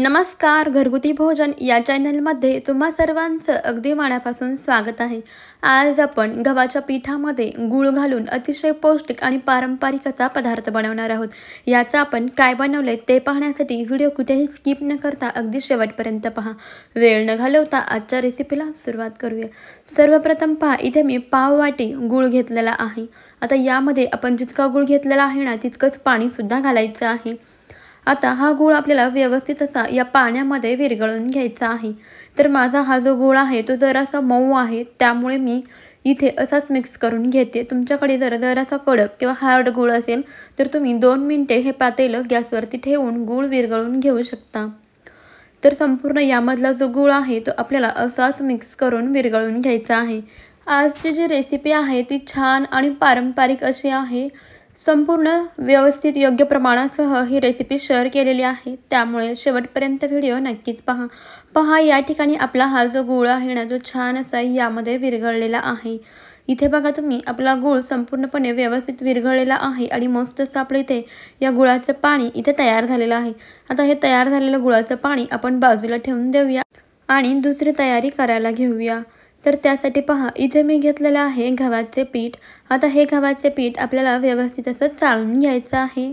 नमस्कार, घरगुती भोजन या चॅनलमध्ये तुम्हा सर्वांचं अगदी मनापासून स्वागत आहे। आज आपण गव्हाच्या पिठामध्ये गूळ घालून अतिशय पौष्टिक आणि पारंपरिक असा पदार्थ बनवणार आहोत। याचं आपण काय बनवले ते पाहण्यासाठी व्हिडिओ कुठेही स्किप न करता अगदी शेवटपर्यंत पहा। वेळ न घालवता आजच्या रेसिपीला सुरुवात करूया। सर्वप्रथम पहा, इथे मी पाव वाटी गूळ घेतलेला आहे। आता यामध्ये आपण जितका गूळ घेतलेला आहे ना तितकंच पाणी सुद्धा घालायचं आहे। आता हा गूळ आपल्याला व्यवस्थित असा या पाण्यामध्ये विरघळून घ्यायचा आहे। तर माझा हा जो गूळ आहे तो जरासा मऊ आहे, त्यामुळे मी इथे असाच मिक्स करून घेते। तुमच्याकडे जरासा कडक किंवा हार्ड गूळ असेल तर तुम्ही 2 मिनिटे हे पातेलं गॅसवरती ठेवून गूळ विरघळून घेऊ शकता। तर संपूर्ण यामधला जो गूळ आहे तो आपल्याला असाच मिक्स करून विरघळून घ्यायचा आहे। आजची जी रेसिपी आहे ती छान आणि पारंपरिक अशी आहे। संपूर्ण व्यवस्थित योग्य प्रमाणासह ही रेसिपी शेअर केलेली आहे, त्यामुळे शेवटपर्यंत व्हिडिओ नक्कीच पहा। या ठिकाणी आपला हा जो गूळ आहे ना तो छान असा यामध्ये विरघळलेला आहे। इथे बघा तुम्ही, आपला गूळ संपूर्णपणे व्यवस्थित विरघळलेला आहे आणि मस्त असं आपलं इथे या गुळाचं पाणी इथे तयार झालेलं आहे। आता हे तयार झालेलं गुळाचं पाणी आपण बाजूला ठेवून देऊया आणि दुसरी तयारी करायला घेऊया। तर त्यासाठी पहा, इथे मी घेतलेलं आहे गव्हाचे पीठ। आता हे गव्हाचे पीठ आपल्याला व्यवस्थित असं चाळून घ्यायचं आहे।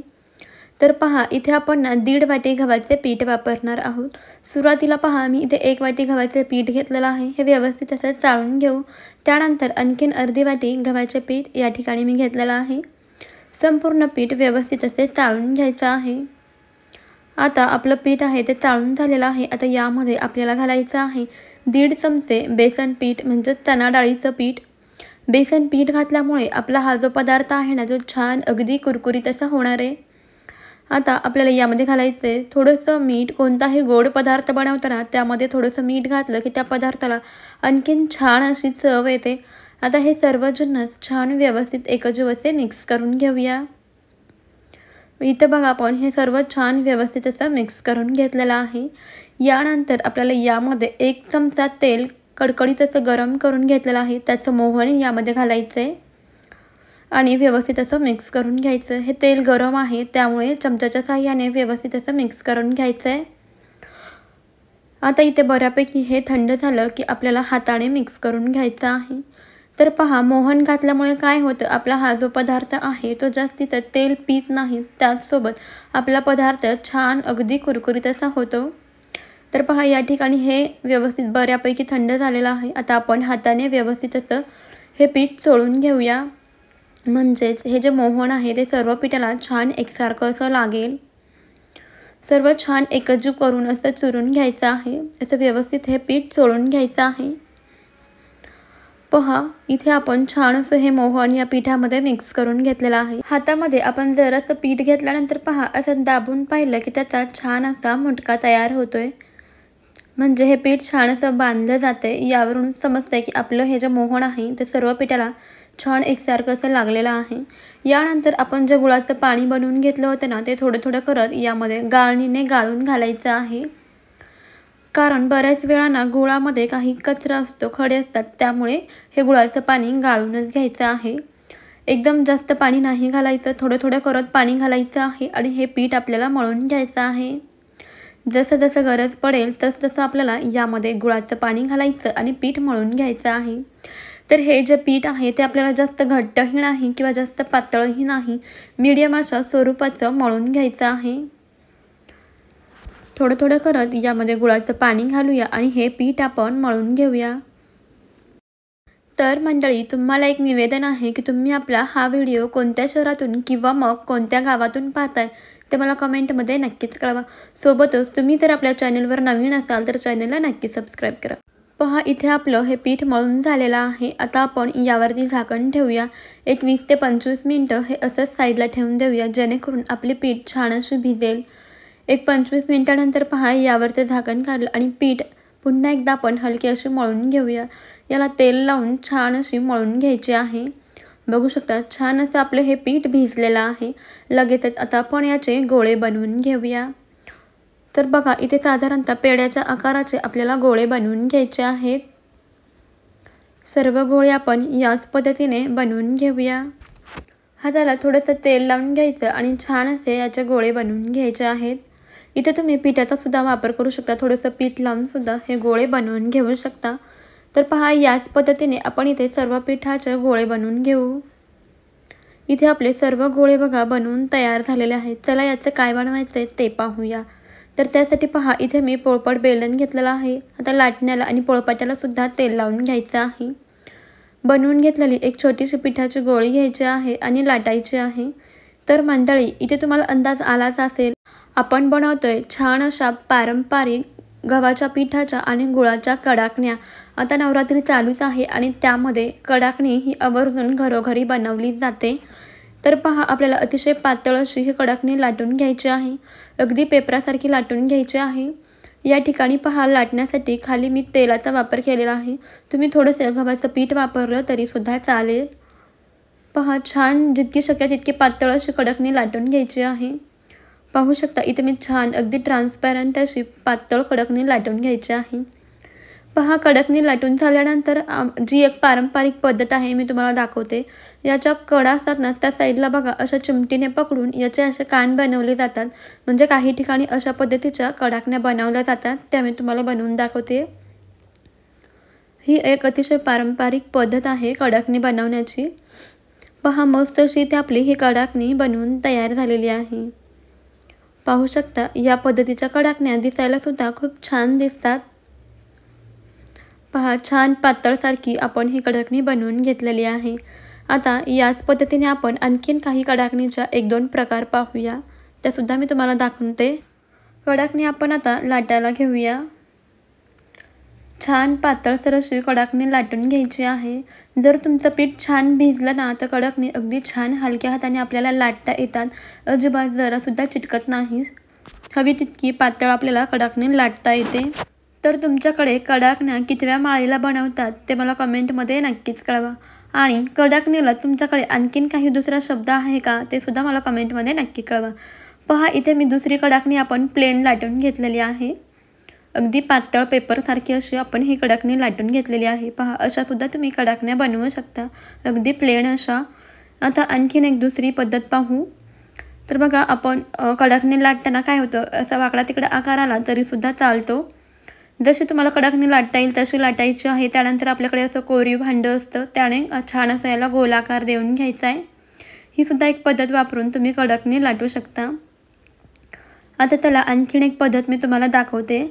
तर पहा, इथे आपण ना 1.5 वाटी गव्हाचे पीठ वापरणार आहोत। सुरुवातीला पहा, मी इथे 1 वाटी गव्हाचे पीठ घेतलेलं आहे। हे व्यवस्थित असं चाळून घेऊ। त्यानंतर आणखीन अर्धी वाटी गव्हाचे पीठ या ठिकाणी मी घेतलेलं आहे। संपूर्ण पीठ व्यवस्थित असे चाळून घ्यायचं आहे। आता आपलं पीठ आहे ते चाळून झालेलं आहे। आता यामध्ये आपल्याला घालायचं आहे 1.5 चमचे बेसन पीठ, म्हणजे चणा डाळीचं पीठ। बेसन पीठ घातल्यामुळे आपला हा जो पदार्थ आहे ना तो छान अगदी कुरकुरीत असा होणार आहे। आता आपल्याला यामध्ये घालायचं आहे थोडंसं मीठ। कोणताही गोड पदार्थ बनवताना त्यामध्ये थोडंसं मीठ घातलं की त्या पदार्थाला आणखीन छान अशी चव येते। आता हे सर्व जिन्नस छान व्यवस्थित एकजीव असे मिक्स करून घेऊया। इथं बघा, आपण हे सर्व छान व्यवस्थित असं मिक्स करून घेतलेलं आहे। यानंतर आपल्याला यामध्ये 1 चमचा तेल कडकडीत असं गरम करून घेतलेलं आहे, त्याचं मोहन यामध्ये घालायचं आहे आणि व्यवस्थित असं मिक्स करून घ्यायचं। हे तेल गरम आहे त्यामुळे चमच्याच्या साहाय्याने व्यवस्थित असं मिक्स करून घ्यायचं आहे। आता इथे बऱ्यापैकी हे थंड झालं की आपल्याला हाताने मिक्स करून घ्यायचं आहे। तर पहा, मोहन घातल्यामुळे काय होतं, आपला हा जो पदार्थ आहे तो जास्तीचं तेल पीत नाही, त्याचसोबत आपला पदार्थ छान अगदी कुरकुरीत असा होतो। तर पहा, या ठिकाणी हे व्यवस्थित बऱ्यापैकी थंड झालेलं आहे। आता आपण हाताने व्यवस्थित असं हे पीठ चोळून घेऊया, म्हणजेच हे जे मोहन आहे ते सर्व पिठाला छान एकसारखं असं लागेल। सर्व छान एकजीव करून असं चुरून घ्यायचं आहे। असं व्यवस्थित हे पीठ चोळून घ्यायचं आहे। पहा, इथे आपण छान असं हे मोहन या पिठामध्ये मिक्स करून घेतलेलं आहे। हातामध्ये आपण जरासं पीठ घेतल्यानंतर पहा, असं दाबून पाहिलं की त्याचा छान असा मुटका तयार होतोय, म्हणजे हे पीठ छान असं बांधलं जाते। यावरून समजतंय की आपलं हे जे मोहन आहे ते सर्व पिठाला छान एकसारखं असं लागलेलं आहे। यानंतर आपण जे गुळाचं पाणी बनवून घेतलं होतं ना ते थोडं करत यामध्ये गाळणीने गाळून घालायचं आहे, कारण बऱ्याच वेळाना गुळामध्ये काही कचरा असतो, खडे असतात, त्यामुळे हे गुळाचं पाणी गाळूनच घ्यायचं आहे। एकदम जास्त पाणी नाही घालायचं, थोडं करत पाणी घालायचं आहे आणि हे पीठ आपल्याला मळून घ्यायचं आहे। जसं गरज पडेल तसं आपल्याला यामध्ये गुळाचं पाणी घालायचं आणि पीठ मळून घ्यायचं आहे। तर हे जे पीठ आहे ते आपल्याला जास्त घट्टही नाही किंवा जास्त पातळही नाही, मीडियम अशा स्वरूपाचं मळून घ्यायचं आहे। थोडं करत यामध्ये गुळाचं पाणी घालूया आणि हे पीठ आपण मळून घेऊया। तर मंडळी, तुम्हाला एक निवेदन आहे की तुम्ही आपला हा व्हिडिओ कोणत्या शहरातून किंवा मग कोणत्या गावातून पाहताय ते मला कमेंटमध्ये नक्कीच कळवा। सोबतच तुम्ही जर आपल्या चॅनलवर नवीन असाल तर चॅनलला नक्की सबस्क्राईब करा। पहा, इथे आपलं हे पीठ मळून झालेलं आहे। आता आपण यावरती झाकण ठेवूया। एक 20 ते 25 मिनिटं हे असंच साईडला ठेवून देऊया, जेणेकरून आपले पीठ छान अशी भिजेल। एक 25 मिनिटानंतर पहा, यावरचं झाकण काढलं आणि पीठ पुन्हा एकदा आपण हलकी अशी मळून घेऊया। याला तेल लावून छान अशी मळून घ्यायची आहे। बघू शकता, छान असं आपलं हे पीठ भिजलेलं आहे। लगेचच आता आपण याचे गोळे बनवून घेऊया। तर बघा, इथे साधारणतः पेढ्याच्या आकाराचे आपल्याला गोळे बनवून घ्यायचे आहेत। सर्व गोळे आपण याच पद्धतीने बनवून घेऊया। हाताला थोडंसं तेल लावून घ्यायचं आणि छान असे याचे गोळे बनवून घ्यायचे आहेत। इथे तुम्ही पिठाचा सुद्धा वापर करू शकता, थोडंसं पीठ लावून सुद्धा हे गोळे बनवून घेऊ शकता। तर पहा, याच पद्धतीने आपण इथे सर्व पिठाचे गोळे बनवून घेऊ। इथे आपले सर्व गोळे बघा बनवून तयार झालेले आहेत। चला याचं काय बनवायचं आहे ते पाहूया। तर त्यासाठी पहा, इथे मी पोळपाट बेलन घेतलेला आहे। आता लाटण्याला आणि पोळपाटाला सुद्धा तेल लावून घ्यायचं आहे। बनवून घेतलेली एक छोटीशी पिठाची गोळी घ्यायची आहे आणि लाटायची आहे। तर मंडळी, इथे तुम्हाला अंदाज आलाच असेल, आपण बनवतोय छान अशा पारंपरिक गव्हाच्या पिठाच्या आणि गुळाच्या कडाकण्या। आता नवरात्री चालूच आहे आणि त्यामध्ये कडाकणी ही आवर्जून घरोघरी बनवली जाते। तर पहा, आपल्याला अतिशय पातळ अशी ही कडाकणी लाटून घ्यायची आहे, अगदी पेपरासारखी लाटून घ्यायची आहे। या ठिकाणी पहा, लाटण्यासाठी खाली मी तेलाचा वापर केलेला आहे। तुम्ही थोडंसं गव्हाचं पीठ वापरलं तरी सुद्धा चालेल। पहा, छान जितकी शक्य तितकी पातळ अशी कडाकणी लाटून घ्यायची आहे। पाहू शकता, इथे मी छान अगदी ट्रान्सपॅरंट अशी पातळ कडाकणी लाटून घ्यायची आहे। पहा, कडाकणी लाटून झाल्यानंतर जी एक पारंपरिक पद्धत आहे मी तुम्हाला दाखवते। याच्या कडा असतात ना, त्या साईडला बघा अशा चिमटीने पकडून याचे असे कान बनवले जातात। म्हणजे काही ठिकाणी अशा पद्धतीच्या कडाकण्या बनवल्या जातात, त्या मी तुम्हाला बनवून दाखवते। ही एक अतिशय पारंपरिक पद्धत आहे कडाकणी बनवण्याची। पहा, मस्त अशी इथे आपली ही कडाकणी बनवून तयार झालेली आहे। पाहू शकता, या पद्धतीच्या कडाकण्या दिसायला सुद्धा खूप छान दिसतात। पहा, छान पातळसारखी आपण ही कडाकणी बनवून घेतलेली आहे। आता याच पद्धतीने आपण आणखीन काही कडाकणीच्या 1-2 प्रकार पाहूया, त्यासुद्धा मी तुम्हाला दाखवते। कडाकणी आपण आता लाटायला घेऊया। छान पातळसर अशी कडाकणी लाटून घ्यायची आहे। जर तुमचं पीठ छान भिजलं ना, तर कडाकणी अगदी छान हलक्या हाताने आपल्याला लाटता येतात, अजिबात जरासुद्धा चिटकत नाही। हवी तितकी पातळ आपल्याला कडाकणी लाटता येते। तर तुमच्याकडे कडाकण्या कितव्या माळेला बनवतात ते मला कमेंटमध्ये नक्कीच कळवा। आणि कडाकणीला तुमच्याकडे आणखीन काही दुसरा शब्द आहे का ते सुद्धा मला कमेंटमध्ये नक्की कळवा। पहा, इथे मी दुसरी कडाकणी आपण प्लेन लाटून घेतलेली आहे। अगदी पातळ पेपरसारखी अशी आपण ही कडाकणी लाटून घेतलेली आहे। पहा, अशा सुद्धा तुम्ही कडाकण्या बनवू शकता, अगदी प्लेन अशा। आता आणखीन एक दुसरी पद्धत पाहू। तर बघा, आपण कडाकणी लाटताना काय होतं, असा वाकडा तिकडा आकार आला तरी सुद्धा चालतो। जशी तुम्हाला कडाकणी लाटता येईल तशी लाटायची आहे। त्यानंतर आपल्याकडे असं कोरीव भांडं असतं, त्याने छान असं याला गोलाकार देऊन घ्यायचा आहे। ही सुद्धा एक पद्धत वापरून तुम्ही कडाकणी लाटू शकता। आता त्याला आणखीन एक पद्धत मी तुम्हाला दाखवते,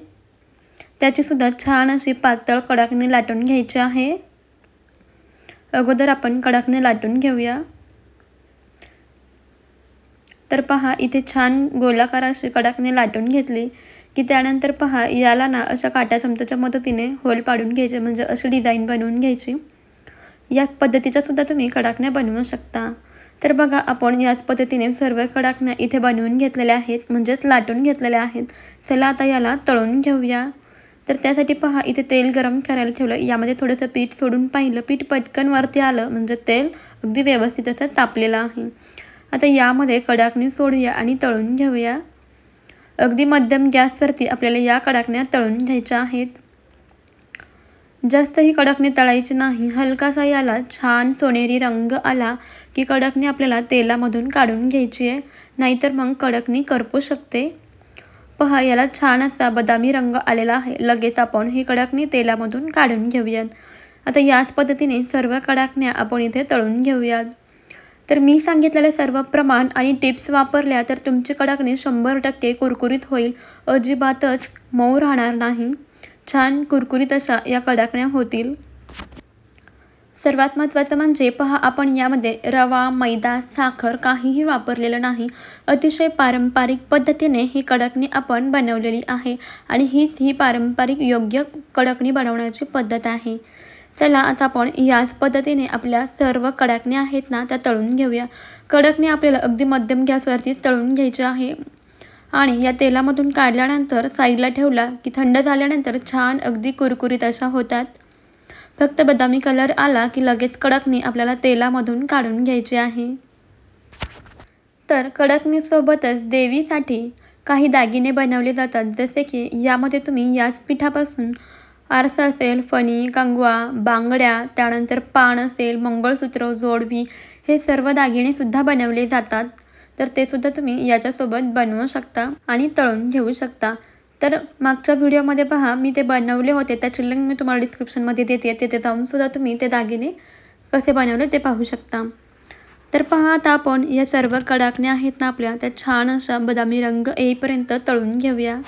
त्याची सुद्धा छान अशी पातळ कडाकणी लाटून घ्यायची आहे। अगोदर आपण कडाकणी लाटून घेऊया। तर पहा, इथे छान गोलाकार अशी कडाकणी लाटून घेतली की त्यानंतर पहा, याला ना अशा काटा चमच्याच्या मदतीने होल पाडून घ्यायचे, म्हणजे अशी डिझाईन बनवून घ्यायची। याच पद्धतीच्या सुद्धा तुम्ही कडाकण्या बनवू शकता। तर बघा, आपण याच पद्धतीने सर्व कडाकण्या इथे बनवून घेतलेल्या आहेत, म्हणजेच लाटून घेतलेल्या आहेत। चला आता याला तळून घेऊया। तर त्यासाठी पहा, इथे तेल गरम करायला ठेवलं, यामध्ये थोडंसं पीठ सोडून पाहिलं, पीठ पटकन वरती आलं म्हणजे तेल अगदी व्यवस्थित असं तापलेलं आहे। आता यामध्ये कडाकणी सोडूया आणि तळून घेऊया। अगदी मध्यम गॅसवरती आपल्याला या कडाकण्या तळून घ्यायच्या आहेत। जास्त ही कडाकणी तळायची नाही, हलकासा याला छान सोनेरी रंग आला की कडाकणी आपल्याला तेलामधून काढून घ्यायची आहे, नाहीतर मग कडाकणी करपू शकते। पहा, याला छान असा बदामी रंग आलेला आहे। लगेच आपण ही कडाकणी तेलामधून काढून घेऊयात। आता याच पद्धतीने सर्व कडाकण्या आपण इथे तळून घेऊयात। तर मी सांगितलेले सर्व प्रमाण आणि टिप्स वापरल्या तर तुमची कडाकणी 100% कुरकुरीत होईल, अजिबातच मऊ राहणार नाही। छान कुरकुरीत अशा या कडाकण्या होतील। सर्वात महत्त्वाचं म्हणजे पहा, आपण यामध्ये रवा, मैदा, साखर काहीही वापरलेलं नाही। अतिशय पारंपरिक पद्धतीने ही कडाकणी आपण बनवलेली आहे आणि हीच ही पारंपरिक योग्य कडाकणी बनवण्याची पद्धत आहे। चला आता आपण याच पद्धतीने आपल्या सर्व कडाकण्या आहेत ना, त्या तळून घेऊया। कडाकणी आपल्याला अगदी मध्यम गॅसवरती तळून घ्यायची आहे आणि या तेलामधून काढल्यानंतर साईडला ठेवला की थंड झाल्यानंतर छान अगदी कुरकुरीत अशा होतात। फक्त बदामी कलर आला की लगेच कडाकणी आपल्याला तेलामधून काढून घ्यायची आहे। तर कडाकणीसोबतच देवीसाठी काही दागिने बनवले जातात, जसे की यामध्ये तुम्ही याच पिठापासून आरसा असेल, फणी, कंगवा, बांगड्या, त्यानंतर पान असेल, मंगळसूत्र, जोडवी हे सर्व दागिने सुद्धा बनवले जातात। तर ते सुद्धा तुम्ही याच्यासोबत बनवू शकता आणि तळून घेऊ शकता। तर मागच्या व्हिडिओमध्ये पहा मी ते बनवले होते, त्याची लिंक मी तुम्हाला डिस्क्रिप्शनमध्ये देते, तिथे जाऊन सुद्धा तुम्ही ते दागिने कसे बनवले ते पाहू शकता। तर पहा आता आपण या सर्व कडाकण्या आहेत ना आपल्या, त्या छान अशा बदामी रंग येईपर्यंत तळून घेऊया।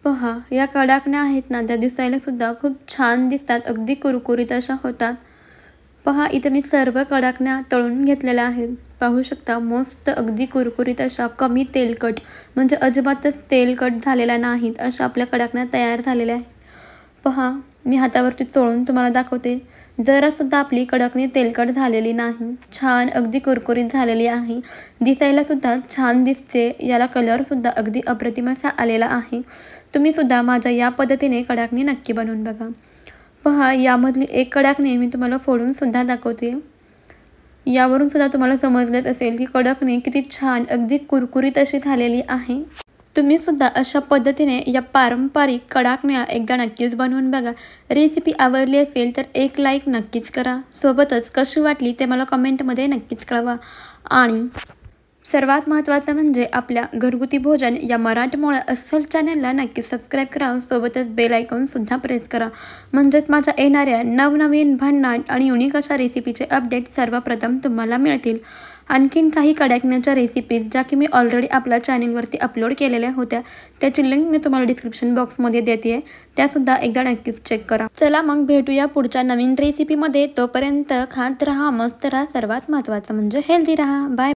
पहा या कडाकण्या आहेत ना, त्या दिसायला सुद्धा खूप छान दिसतात, अगदी कुरकुरीत अशा होतात। पहा इथे मी सर्व कडाकण्या तळून घेतलेल्या आहेत, पाहू शकता मस्त अगदी कुरकुरीत अशा, कमी तेलकट म्हणजे अजिबातच तेलकट झालेल्या नाहीत अशा आपल्या कडाकण्या तयार झालेल्या आहेत। पहा मी हातावरती चोळून तुम्हाला दाखवते, जरासुद्धा आपली कडाकणी तेलकट झालेली नाही, छान अगदी कुरकुरीत झालेली आहे, दिसायला सुद्धा छान दिसते, याला कलर सुद्धा अगदी अप्रतिम असा आलेला आहे। तुम्ही सुद्धा माझ्या या पद्धतीने कडाकणी नक्की बनवून बघा। पहा यामधली एक कडाकणी मी तुम्हाला फोडून सुद्धा दाखवते, यावरून सुद्धा तुम्हाला समजलेच असेल की कडाकणी किती छान अगदी कुरकुरीत अशी झालेली आहे। तुम्ही सुद्धा अशा पद्धतीने या पारंपरिक कडाकण्या एकदा नक्कीच बनवून बघा। रेसिपी आवडली असेल तर एक लाईक नक्कीच करा, सोबतच कशी वाटली ते मला कमेंटमध्ये नक्कीच कळवा। आणि सर्वात महत्त्वाचं म्हणजे आपल्या घरगुती भोजन या मराठमोळ्या अस्सल चॅनलला नक्की सबस्क्राईब करा, सोबतच बेल आयकॉन सुद्धा प्रेस करा, म्हणजेच माझ्या येणाऱ्या नवनवीन भन्नाट आणि युनिक अशा रेसिपीचे अपडेट सर्वप्रथम तुम्हाला मिळतील। आणखीन काही कडाकण्याच्या रेसिपीज ज्या की मी ऑलरेडी आपल्या चॅनलवरती अपलोड केलेल्या होत्या, त्याची लिंक मी तुम्हाला डिस्क्रिप्शन बॉक्समध्ये देते, त्यासुद्धा एकदा नक्कीच चेक करा। चला मग भेटूया पुढच्या नवीन रेसिपीमध्ये, तोपर्यंत खात राहा, मस्त राहा, सर्वात महत्त्वाचं म्हणजे हेल्दी राहा। बाय।